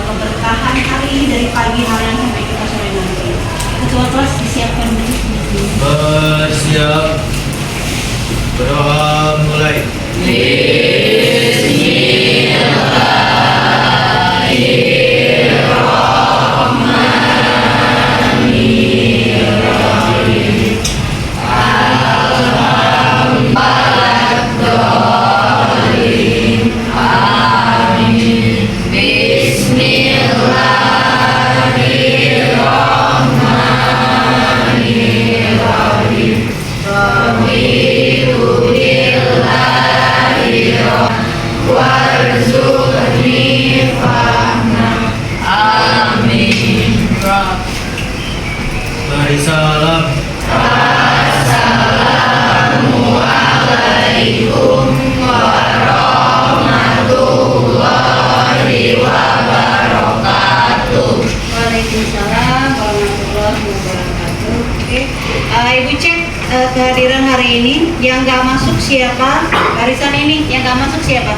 keberkahan hari ini dari pagi hari yang sampai kita sore nanti. Ketua kelas disiapkan dulu. Bersiap. Berdoa mulai. Mari salam. Waalaikumsalam warahmatullahi wabarakatuh. Oke, Ibu cek kehadiran hari ini. Yang nggak masuk siapa? Barisan ini yang nggak masuk siapa?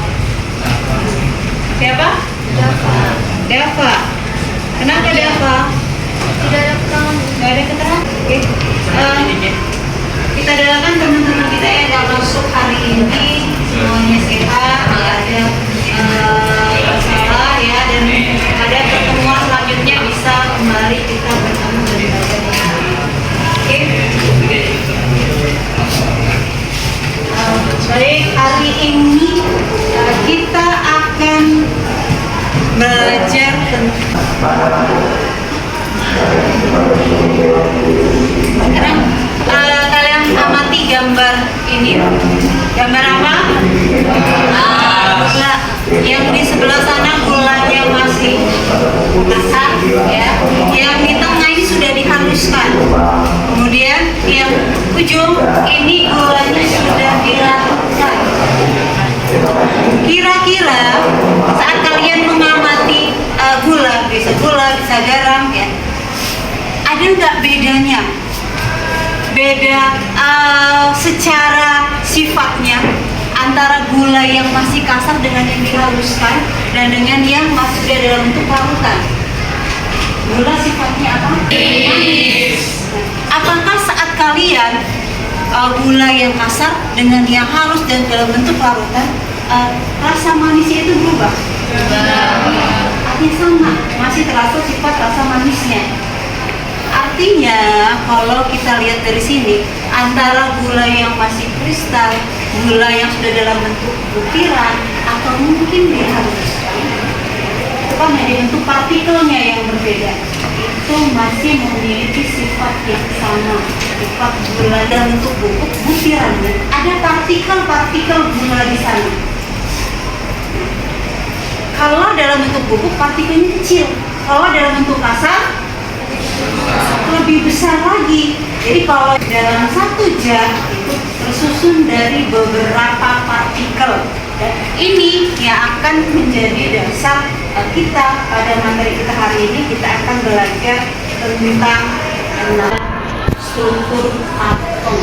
Siapa? Dava. Kenapa Dava? Tidak ada keterangan. Nggak ada keterangan. Oke. Kita doakan teman-teman kita yang nggak masuk hari ini semuanya sehat, nggak ada masalah ya, dan pada pertemuan selanjutnya bisa kembali kita bertemu dan belajar. Oke. Baik, hari ini kita akan belajar tentang sekarang kalian amati gambar ini. Gambar apa? Gula. Yang di sebelah sana gulanya masih kasar ya. Yang di tengah ini sudah dihaluskan. Kemudian yang ujung ini gulanya sudah dilarutkan. Kira-kira saat kalian mengamati gula, bisa garam ya, ada nggak bedanya? Beda secara sifatnya antara gula yang masih kasar dengan yang dihaluskan dan dengan yang masih sudah dalam bentuk larutan. Gula sifatnya apa? Manis. Apakah saat kalian gula yang kasar dengan yang halus dan dalam bentuk larutan, rasa manisnya itu berubah? Artinya sama, masih terasa sifat rasa manisnya. Artinya kalau kita lihat dari sini, antara gula yang masih kristal, gula yang sudah dalam bentuk butiran, atau mungkin dihaluskan, itu kan hanya bentuk partikelnya yang berbeda, itu masih memiliki sifat yang sama, sifat gula dalam bentuk bubuk butiran. Ada partikel-partikel gula di sana. Kalau dalam bentuk bubuk partikelnya kecil, kalau dalam bentuk kasar lebih besar lagi. Jadi kalau dalam satu jar itu tersusun dari beberapa partikel. Dan ini yang akan menjadi dasar kita pada materi kita hari ini. Kita akan belajar tentang struktur atom.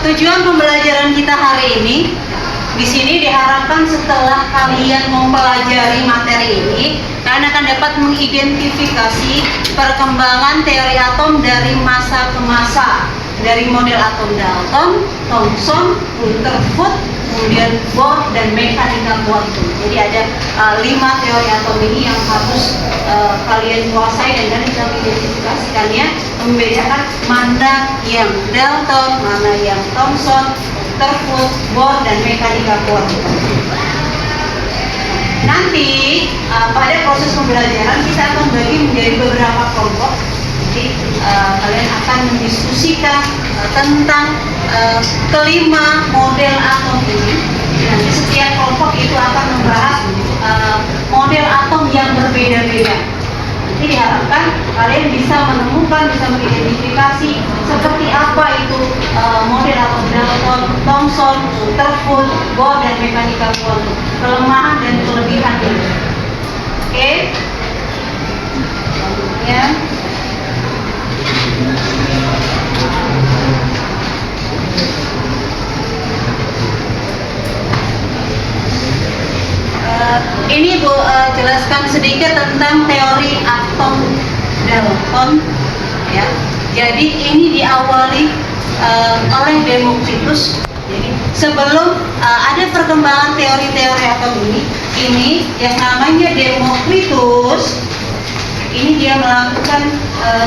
Tujuan pembelajaran kita hari ini di sini diharapkan setelah kalian mempelajari materi ini, kalian akan dapat mengidentifikasi perkembangan teori atom dari masa ke masa, dari model atom Dalton, Thomson, Rutherford, kemudian Bohr dan mekanika kuantum. Jadi ada 5 teori atom ini yang harus kalian kuasai dan kalian bisa mengidentifikasikannya, membedakan mana yang Dalton, mana yang Thomson, Rutherford, Bohr dan mekanika kuantum. Nanti pada proses pembelajaran kita akan bagi menjadi beberapa kelompok. Jadi kalian akan mendiskusikan tentang kelima model atom ini. Nanti setiap kelompok itu akan membahas model atom yang berbeda-beda. Nanti diharapkan kalian bisa menemukan, bisa mengidentifikasi seperti apa itu model atom Dalton, Thomson, Rutherford, Bohr dan mekanika kuantum, kelemahan dan kelebihannya. Oke? Ya. tentang teori atom Dalton, ya. Jadi ini diawali oleh Demokritus. Jadi sebelum ada perkembangan teori-teori atom ini yang namanya Demokritus, ini dia melakukan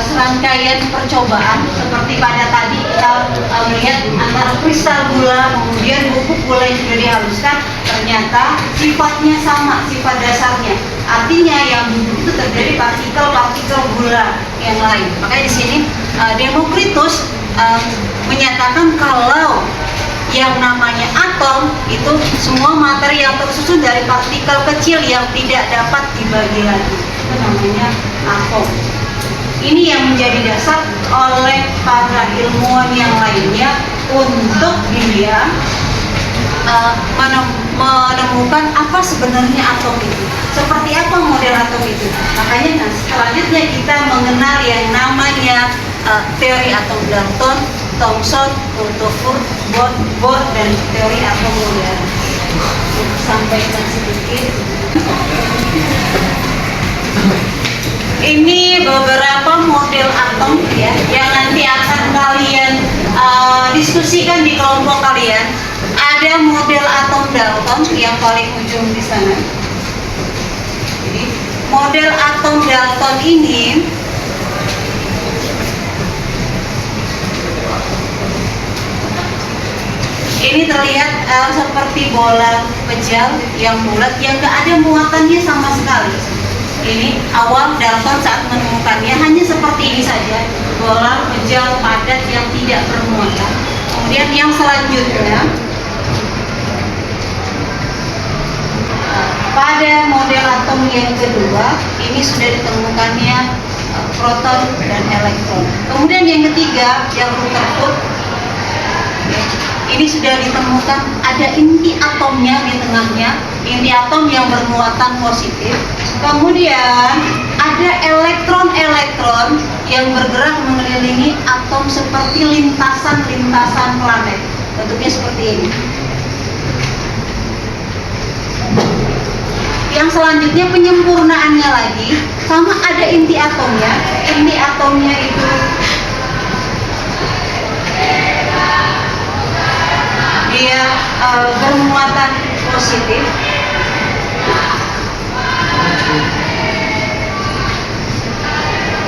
serangkaian percobaan seperti pada tadi kita melihat antara kristal gula, kemudian bubuk gula yang sudah dihaluskan, ternyata sifatnya sama, sifat dasarnya. Artinya yang bubuk itu terjadi partikel-partikel gula yang lain. Makanya di sini Demokritus menyatakan kalau yang namanya atom itu semua materi yang tersusun dari partikel kecil yang tidak dapat dibagi lagi. Itu namanya atom. Ini yang menjadi dasar oleh para ilmuwan yang lainnya untuk dia menemukan apa sebenarnya atom itu, seperti apa model atom itu. Makanya selanjutnya kita mengenal yang namanya teori atom Dalton, Thomson, Rutherford, Bohr, dan teori atom modern. Sampaikan sedikit. Ini beberapa model atom ya yang nanti akan kalian diskusikan di kelompok kalian. Ada model atom Dalton yang paling ujung di sana. Jadi model atom Dalton ini terlihat seperti bola pejal yang bulat yang gak ada muatannya sama sekali. Ini awal Dalton saat menemukannya hanya seperti ini saja, bola pejal padat yang tidak bermuatan. Kemudian yang selanjutnya pada model atom yang kedua ini sudah ditemukannya proton dan elektron. Kemudian yang ketiga yang Rutherford, ini sudah ditemukan ada inti atomnya di tengahnya, inti atom yang bermuatan positif. Kemudian ada elektron-elektron yang bergerak mengelilingi atom seperti lintasan-lintasan planet. Bentuknya seperti ini. Yang selanjutnya penyempurnaannya lagi, sama ada inti atomnya. Inti atomnya itu dia bermuatan positif.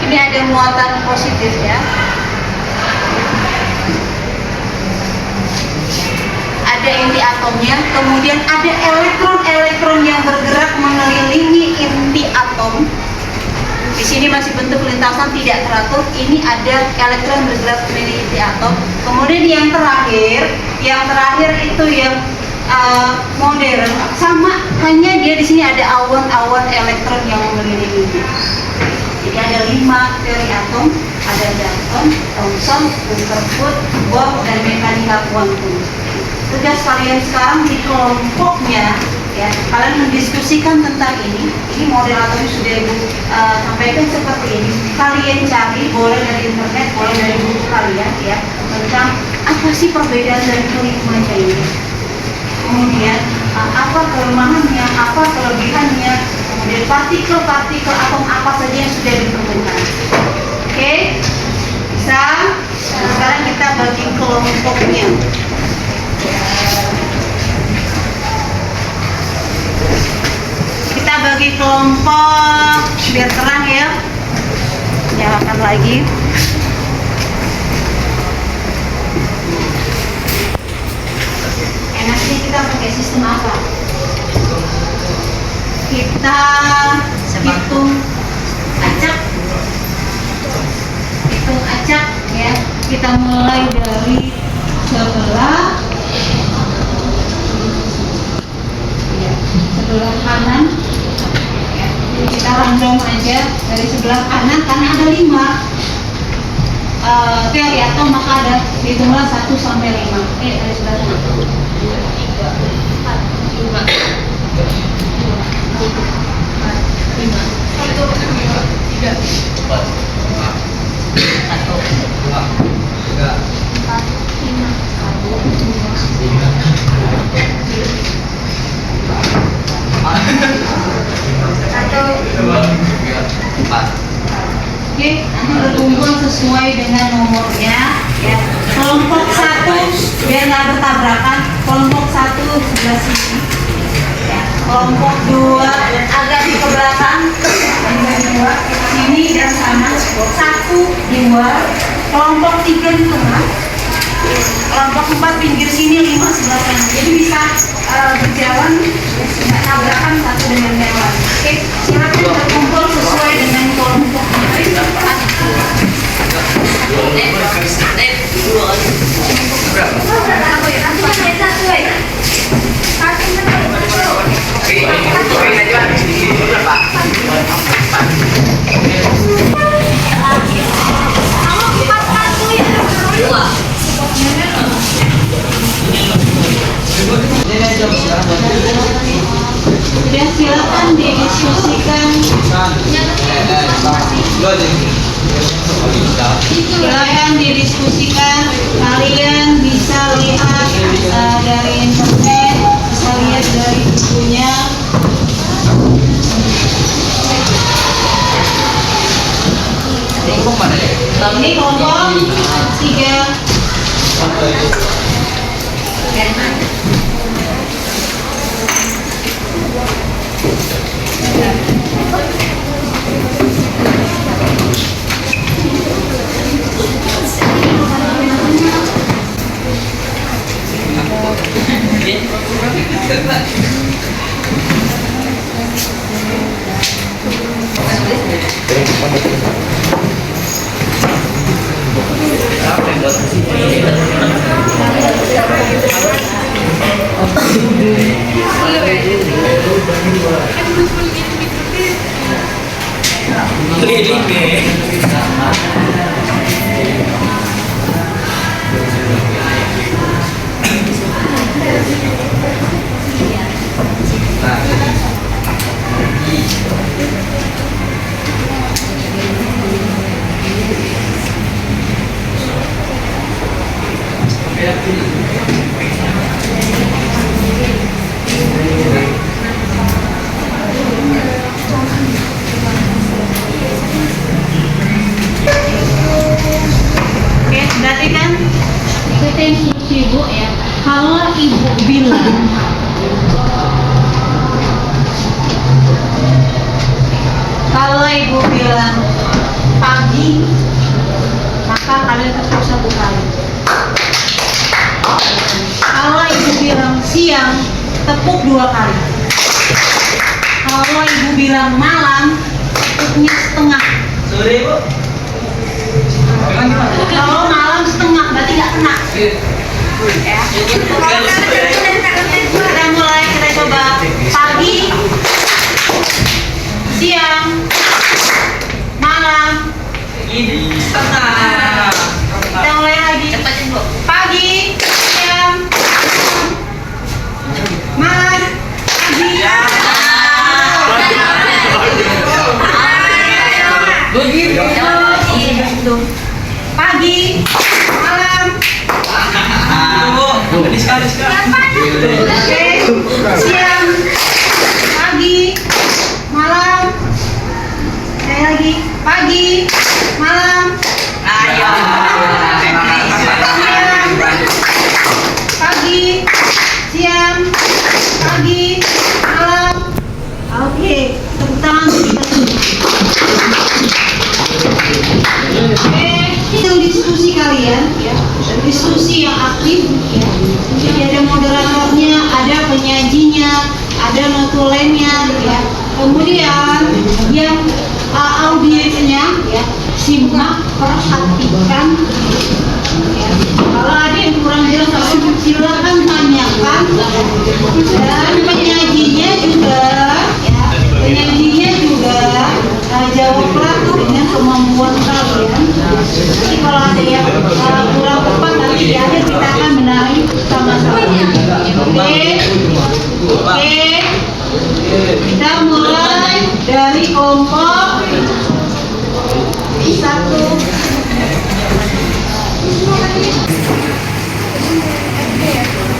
Ini ada muatan positif ya. Ada inti atomnya, kemudian ada elektron-elektron yang bergerak mengelilingi inti atom. Di sini masih bentuk lintasan tidak teratur. Ini ada elektron bergerak mengelilingi inti atom. Kemudian yang terakhir itu yang modern, sama, hanya dia di sini ada awan-awan elektron yang mengelilingi. Jadi ada 5 teori atom, ada Dalton, Thomson, Rutherford, Bohr, dan mekanika kuantum. Tugas kalian sekarang di kelompoknya, ya, kalian mendiskusikan tentang ini. Ini model atom sudah Ibu sampaikan seperti ini. Kalian cari, boleh dari internet, boleh dari buku kalian, ya, tentang apa sih perbedaan dari kelimanya ini. Kemudian apa kelemahannya, apa kelebihannya, kemudian partikel-partikel atom apa saja yang sudah ditemukan. Oke, bisa? Nah, sekarang kita bagi kelompoknya. Kita bagi kelompok biar terang ya. Nyalakan lagi. Enaknya kita pakai sistem apa? Kita hitung acak ya. Kita mulai dari sebelah kanan. Kita random aja dari sebelah kanan karena ada 5 teori atom, maka ada hitunglah 1 sampai 5. Dari sebelah kanan. 1, 2, 3, 4, 5. Oke, nanti berkumpul sesuai dengan nomornya. Ya. Kelompok 1 biar nggak bertabrakan. Kelompok 1 sebelah sini. Ya. Kelompok 2 agak di ke belakang. Sini dan sana. 1, 2. Kelompok 3 di tengah. Kelompok 4 pinggir sini, 5 sebelah kanan. Jadi bisa berjalan nggak tabrakan satu dengan yang lain. Oke, silakan berkumpul sesuai dengan kelompok. Sudah, silakan didiskusikan. Silakan didiskusikan. Kalian bisa lihat dari internet, bisa lihat dari bukunya. Ini kelompok 3. Oke, berarti kan kita instruksi ibu ya. Kalau ibu bilang pagi, maka kalian tetap 1 kali. Kalau ibu bilang siang, tepuk 2 kali. Kalau ibu bilang malam, tepuknya setengah. Sore, Bu. Kalau malam setengah, berarti nggak kena. Ya. Kita mulai, kita coba pagi, siang, malam. Setengah. Kita mulai lagi. Pagi, siang, malam, pagi. Begitu. Pagi, malam. Oke, Siang, pagi, malam. Saya lagi. Pagi, malam. Siang, pagi, siang, pagi, malam. Oke, tepuk tangan. Itu diskusi kalian ya, diskusi yang aktif ya. Jadi ada moderatornya, ada penyajinya, ada notulennya ya. Kemudian yang audiensnya ya, simak, perhatikan ya. Kalau ada yang kurang jelas silakan tanyakan. Dan penyajinya juga ya, penyajinya juga jawablah dengan kemampuan kalian. Jadi kalau ada yang kurang tepat nanti di akhir kita akan benahi sama-sama. Oke. Kita mulai dari kelompok 1.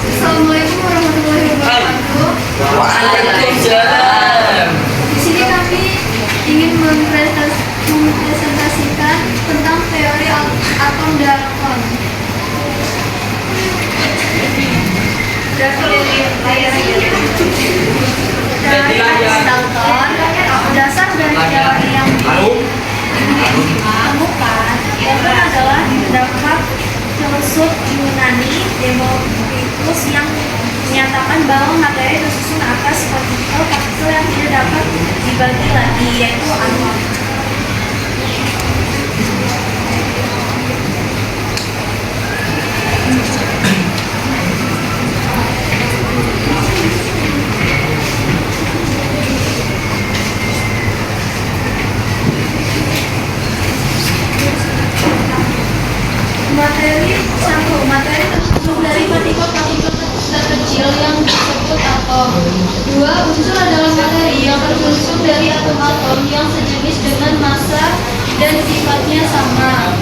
Assalamualaikum warahmatullahi wabarakatuh. Waalaikumsalam. Di sini kami ingin mempresentasikan Dari Dalton, dasar dari teori yang ditemukan itu adalah terdapat filsuf Yunani Demokritus yang menyatakan bahwa materi tersusun atas partikel yang tidak dapat dibagi lagi, yaitu atom. Materi tersusun dari partikel-partikel terkecil yang disebut atom. 2. Unsur adalah materi yang tersusun dari atom-atom yang sejenis dengan massa dan sifatnya sama.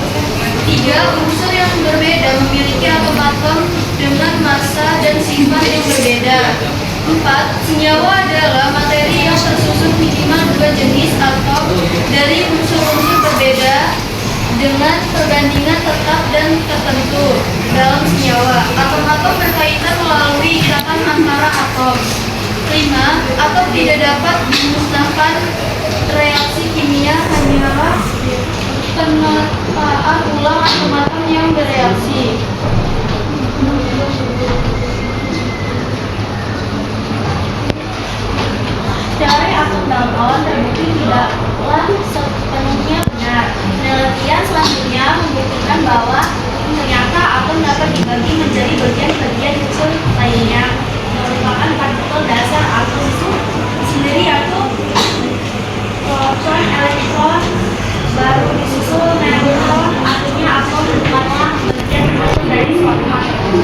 3. Unsur yang berbeda memiliki atom-atom dengan massa dan sifat yang berbeda. 4. Senyawa adalah materi yang tersusun minimal 2 jenis atom dari unsur-unsur berbeda dengan perbandingan tetap dan tertentu dalam senyawa. Atom-atom berkaitan melalui ikatan antara atom. 5. Atom tidak dapat dimusnahkan reaksi kimia, hanyalah penataan ulang atom-atom yang bereaksi. Teori atom Dalton terbukti tidaklah sepenuhnya benar. Penelitian selanjutnya membuktikan bahwa ternyata atom dapat dibagi menjadi bagian-bagian kecil lainnya yang merupakan partikel dasar atom itu sendiri, yaitu proton, elektron, baru disusul neutron. Artinya atom bukanlah bagian dari suatu atom.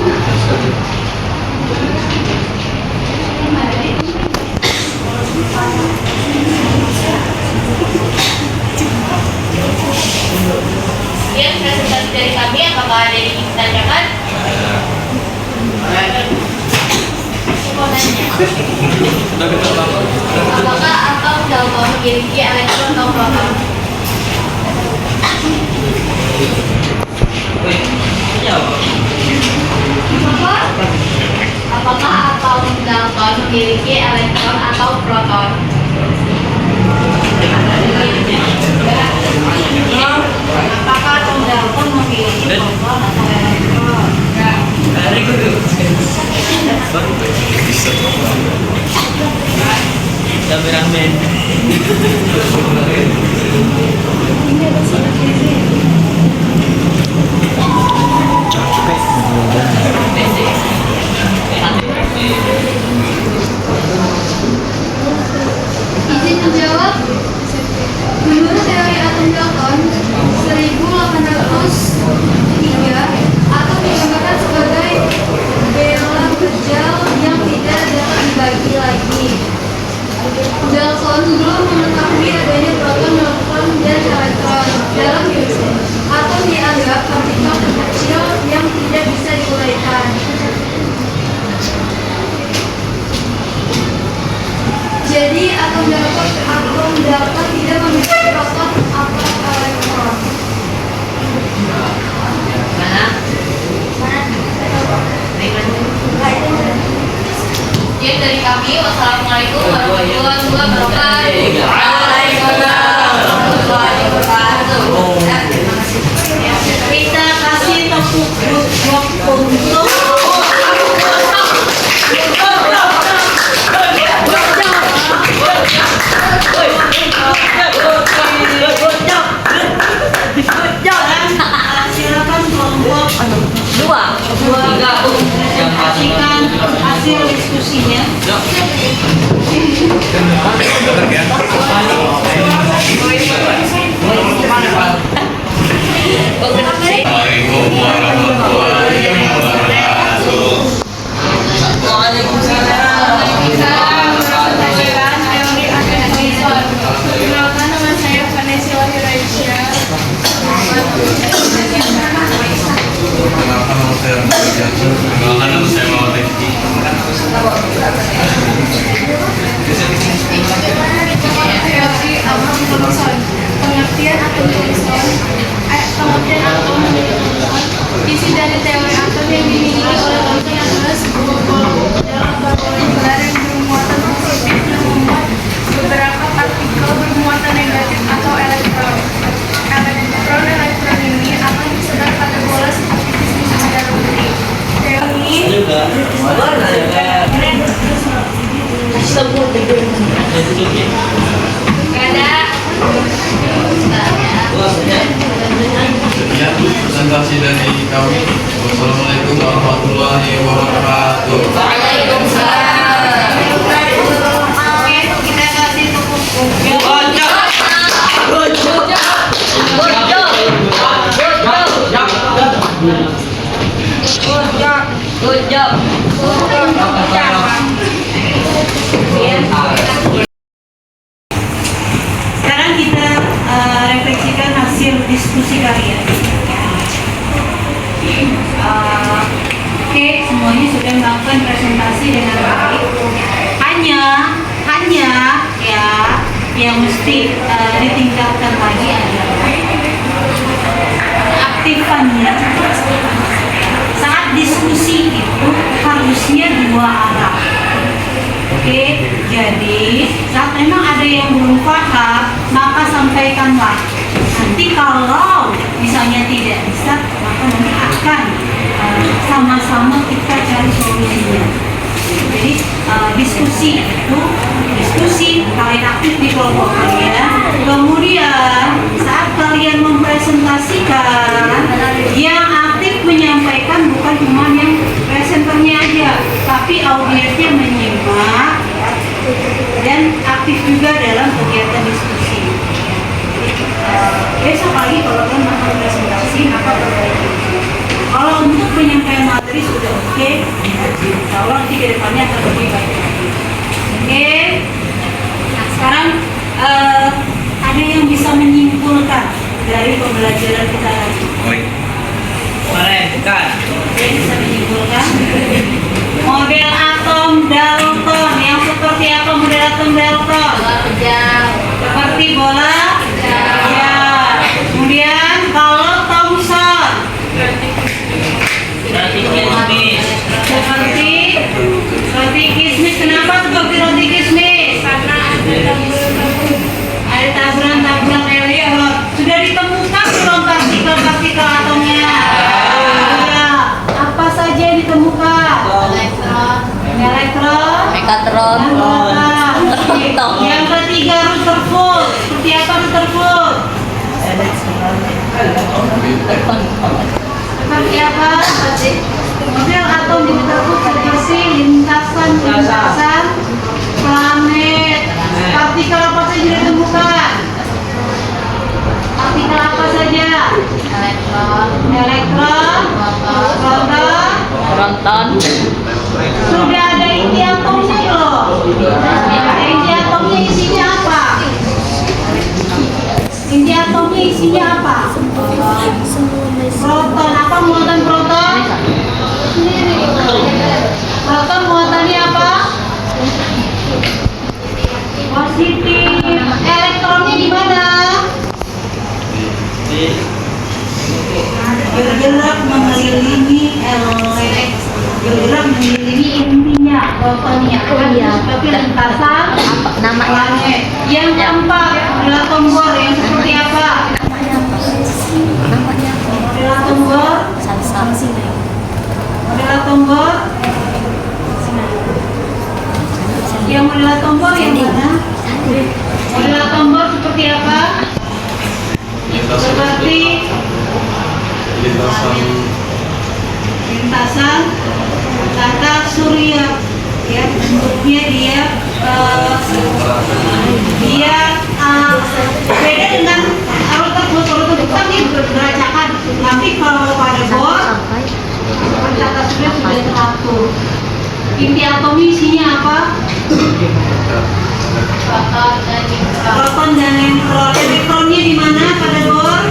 Sekian presentasi dari kami. Apakah ada yang ingin ditanyakan? Mau nanya. Apakah atom Dalton memiliki elektron atau proton? Apakah atom Dalton memiliki elektron atau proton? Apakah atom Dalton memiliki proton atau elektron? Kameramen. Izin menjawab. Menurut teori atom Dalton 1803, atom digambarkan sebagai bela kecil yang tidak dapat dibagi lagi. Dalton belum mengetahui adanya proton, neutron, dan elektron dalam fisika. Atom dianggap partikel terkecil yang tidak bisa diuraikan. Jadi atom Dalton tidak memiliki proton atau elektron. Sekian dari kami. Wassalamualaikum warahmatullahi wabarakatuh. Waalaikumsalam warahmatullahi wabarakatuh. Kita kasih tepuk grup untuk silakan kelompok dua presentasikan hasil diskusinya. Assalamualaikum warahmatullahi wabarakatuh. Perkenalkan, nama saya Vanessa Wahiraisya. Perkenalkan nama saya Rangga Jatuh. Perkenalkan nama saya Muhammad Rifki. Teori atom Thomson. Pengertian atom Thomson. Pengertian atom menurut Thomson. Gak ada. Sekian presentasi dari kami. Wassalamualaikum warahmatullahi wabarakatuh. Oke, kita kasih tepuk Good job. Sekarang kita refleksikan hasil diskusi kalian. Oke, semuanya sudah melakukan presentasi dengan baik. Hanya ya yang mesti ditingkatkan lagi adalah aktifannya. Saat diskusi itu harusnya dua arah. Oke, jadi saat memang ada yang belum paham, maka sampaikanlah. Nanti kalau misalnya tidak bisa, maka nanti akan sama-sama kita cari solusinya. Jadi diskusi kalian aktif di kelompok kalian. Kemudian saat kalian mempresentasikan, yang aktif menyampaikan bukan cuma yang presenternya aja, tapi audiensnya menyimak dan aktif juga dalam kegiatan diskusi. Besok lagi kalau kalian makan presentasi, maka perbaiki. Kalau untuk penyampaian materi sudah oke, insya Allah nanti ke depannya akan lebih baik lagi. Oke, nah sekarang ada yang bisa menyimpulkan dari pembelajaran kita tadi? Bukan. Ada yang bisa menyimpulkan? Model atom Dalton, yang seperti apa model atom Dalton? Seperti bola? Ya. Kemudian kalau Thomson? Seperti kismis. Kenapa seperti roti kismis? Karena ada taburan-taburan elektron. Sudah ditemukan belum partikel-partikel atomnya? Ya. Apa saja yang ditemukan? Elektron, Megatron. Yang ketiga Rutherford. Seperti apa Rutherford? Seperti apa? Model atom di Rutherford seperti lintasan planet. Partikel apa saja ditemukan? Partikel apa saja? Elektron, proton. Sudah ada inti atomnya loh. Inti atomnya isinya apa? Inti atomnya isinya apa? Proton. Apa muatan proton? Proton muatannya apa? Positif. Elektronnya di mana? Bergerak mengelilingi bergerak mengelilingi intinya, protonnya kan seperti lintasan planet. Yang keempat adalah tombol yang seperti apa? Adalah tombol. Adalah tombol. Yang adalah tombol yang mana? Adalah tombol seperti apa? Seperti lintasan tata surya, ya bentuknya dia beda dengan Rutherford kan dia beracakan, tapi kalau pada Bohr tata surya sudah teratur. Inti atomnya isinya apa? Proton dan neutron. Elektronnya di mana pada Bohr?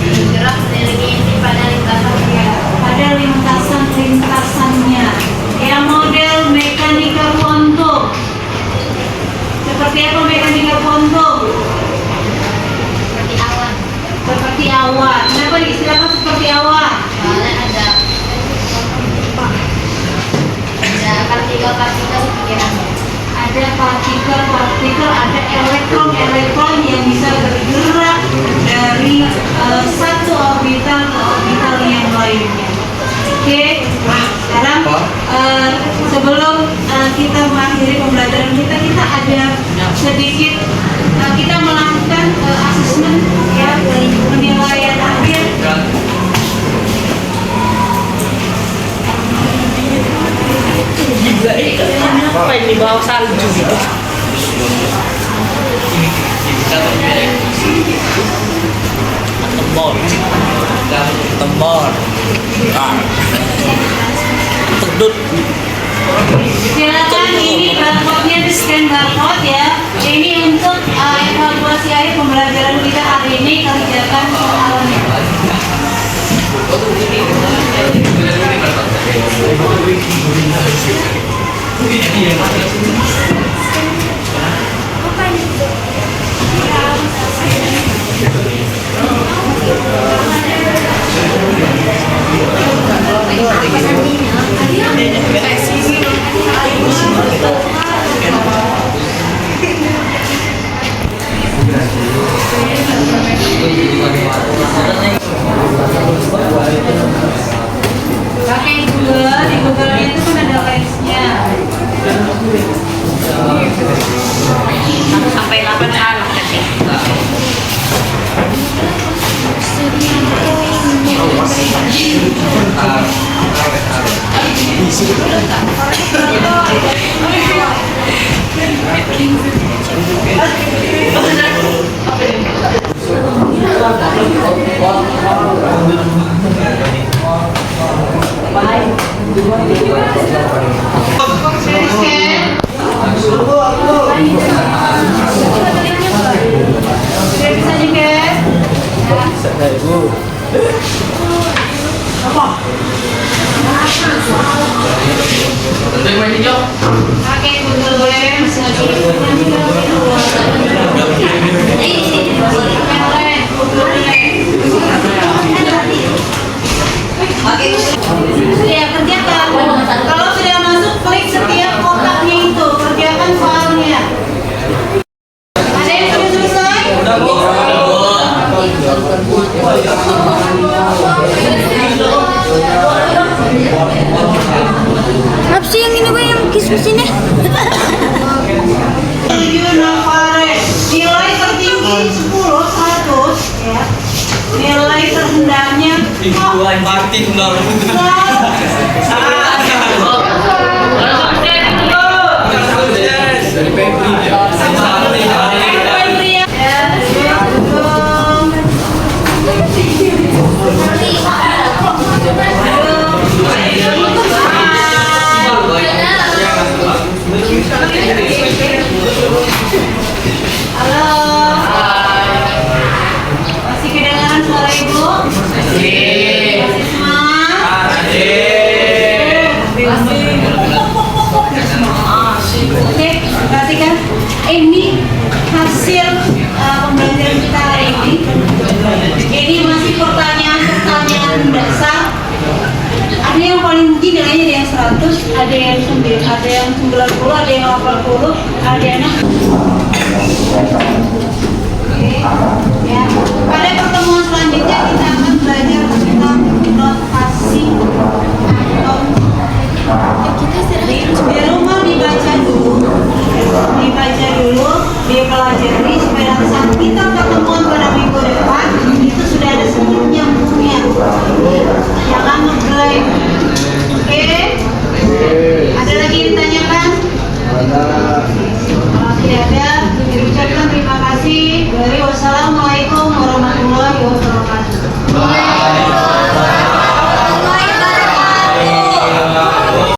Gerak mengelilingi inti pada lintasannya. Pada lintasannya. Yang model mekanikal kuantum. Seperti apa mekanikal kuantum? Seperti awan. Seperti awan. Kenapa diistilahkan seperti awan? Soalnya ada partikel-partikel pikirannya. Ada partikel, ada elektron yang bisa bergerak dari satu orbital ke orbital yang lainnya. Oke, nah sekarang sebelum kita mengakhiri pembelajaran kita sedikit kita melakukan asesmen ya, penilaian akhir. Gila ini apa ini bawah salju gitu. Tembor tedut. Silakan, ini barcode-nya di scan barcode ya. Ini untuk evaluasi akhir pembelajaran kita hari ini, kerjakan soalnya. Pakai Google, di Google itu kan ada lensnya. Sampai 8 anak nanti. Sudah bisa juga? Pakai Google Lens. Ya, kerjakan. Kalau sudah masuk, klik setiap kotaknya itu. Kerjakan soalnya. Ada yang sudah selesai? Apa sih yang ini gue yang kismis ini? Nafares, nilai tertinggi 10, 100 ya. Nilai terendahnya Mati benar. Dari Pepri ya. Halo. Masih kedengaran suara ibu? Masih semangat? Oke, perhatikan. Ini hasil pembelajaran kita hari ini. Ini masih pertanyaan-pertanyaan dasar. Ada yang paling tinggi nilainya, ada yang 100, ada yang 90, ada yang 80, ada yang 60. Ya. Pada pertemuan selanjutnya kita akan belajar